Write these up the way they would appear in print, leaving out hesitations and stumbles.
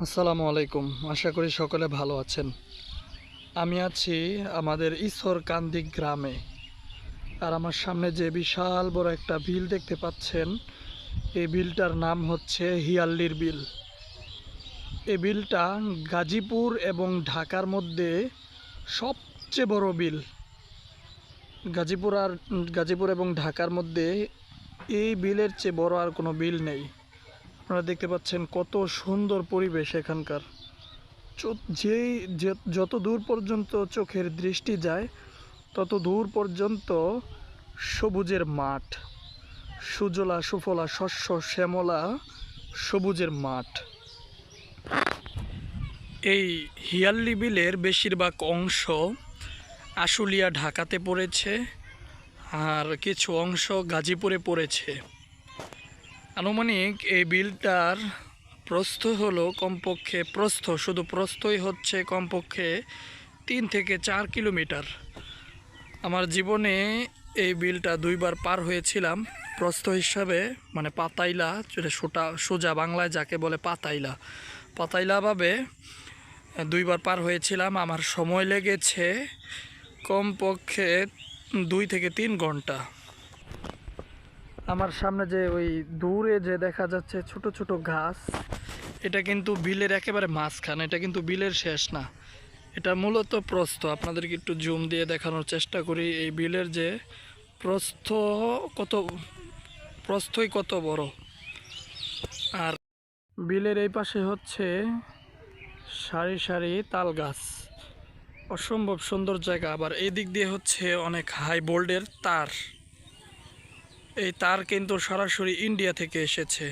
আসসালামু আলাইকুম। আশা করি সকলে ভালো আছেন। আমি আছি আমাদের ঈশ্বরকান্দি গ্রামে। আর আমার সামনে যে বিশাল বড় একটা বিল দেখতে পাচ্ছেন, এই বিলটার নাম হচ্ছে হিয়াল্লির বিল। এই বিলটা গাজীপুর এবং ঢাকার মধ্যে সবচেয়ে বড় বিল। গাজীপুর এবং ঢাকার মধ্যে এই বিলের চেয়ে বড় আর কোনো বিল নেই। আপনারা দেখতে পাচ্ছেন কত সুন্দর পরিবেশ এখানকার। যত দূর পর্যন্ত চোখের দৃষ্টি যায় তত দূর পর্যন্ত সবুজের মাঠ, সুজলা সুফলা শস্য শ্যামলা সবুজের মাঠ। এই হিয়াল্লি বিলের বেশিরভাগ অংশ আশুলিয়া ঢাকাতে পড়েছে, আর কিছু অংশ গাজীপুরে পড়েছে। আনুমানিক এই বিলটার প্রস্থ হলো কমপক্ষে শুধু প্রস্থই হচ্ছে কমপক্ষে 3 থেকে 4 কিলোমিটার। আমার জীবনে এই বিলটা 2বার পার হয়েছিলাম। প্রস্থ হিসাবে মানে পাতাইলা, সোজা বাংলায় যাকে বলে পাতাইলাভাবে 2বার পার হয়েছিলাম। আমার সময় লেগেছে কমপক্ষে 2 থেকে 3 ঘন্টা। আমার সামনে যে ওই দূরে যে দেখা যাচ্ছে ছোট ছোট গাছ, এটা কিন্তু বিলের একেবারে মাঝখানে, এটা কিন্তু বিলের শেষ না, এটা মূলত প্রস্থ। আপনাদেরকে একটু জুম দিয়ে দেখানোর চেষ্টা করি এই বিলের যে প্রস্থই কত বড়। আর বিলের এই পাশে হচ্ছে সারি সারি তাল গাছ, অসম্ভব সুন্দর জায়গা। আবার এই দিক দিয়ে হচ্ছে অনেক হাই ভোল্টেজের তার। এই তার কিন্তু সরাসরি ইন্ডিয়া থেকে এসেছে।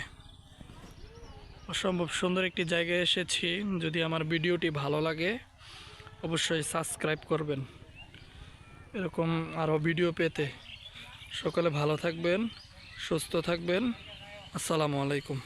অসম্ভব সুন্দর একটি জায়গায় এসেছি। যদি আমার ভিডিওটি ভালো লাগে অবশ্যই সাবস্ক্রাইব করবেন এরকম আরও ভিডিও পেতে। সকলে ভালো থাকবেন, সুস্থ থাকবেন। আসসালামু আলাইকুম।